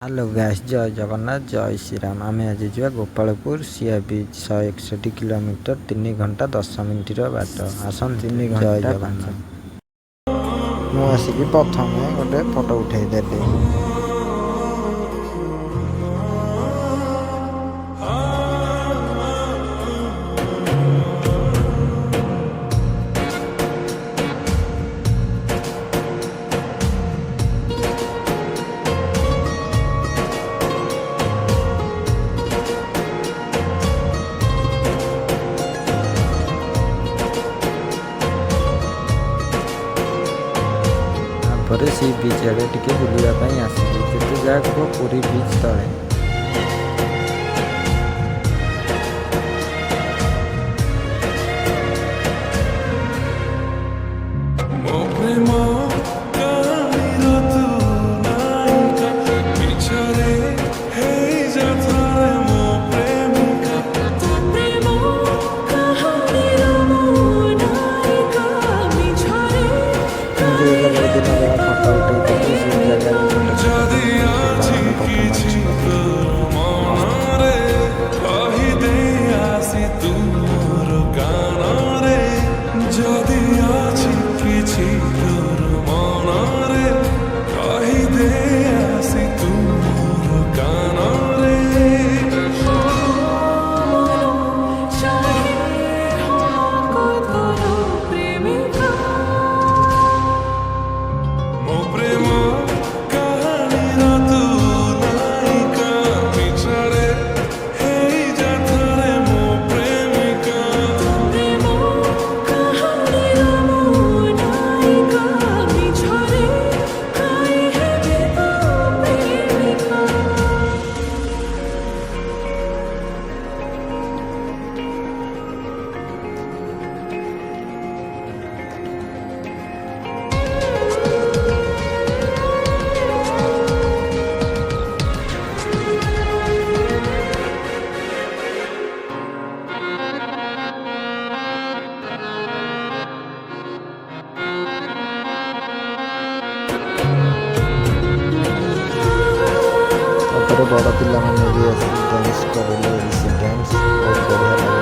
Hello guys जय जगन्नाथ जय श्रीराम आम आज जा गोपालपुर सिया बीच 161 किलोमीटर 3 घंटा 10 मिनिट बाट आसन 3 घंटा जय जगन्नाथ मुझे प्रथम गोटे फोटो उठेदेली। ପରେ सी बीच आड़े टिके बुलावाई आसिली जिते जहाँ पूरी बीच तले बड़ पिला डांस कर डांस बहुत बढ़िया।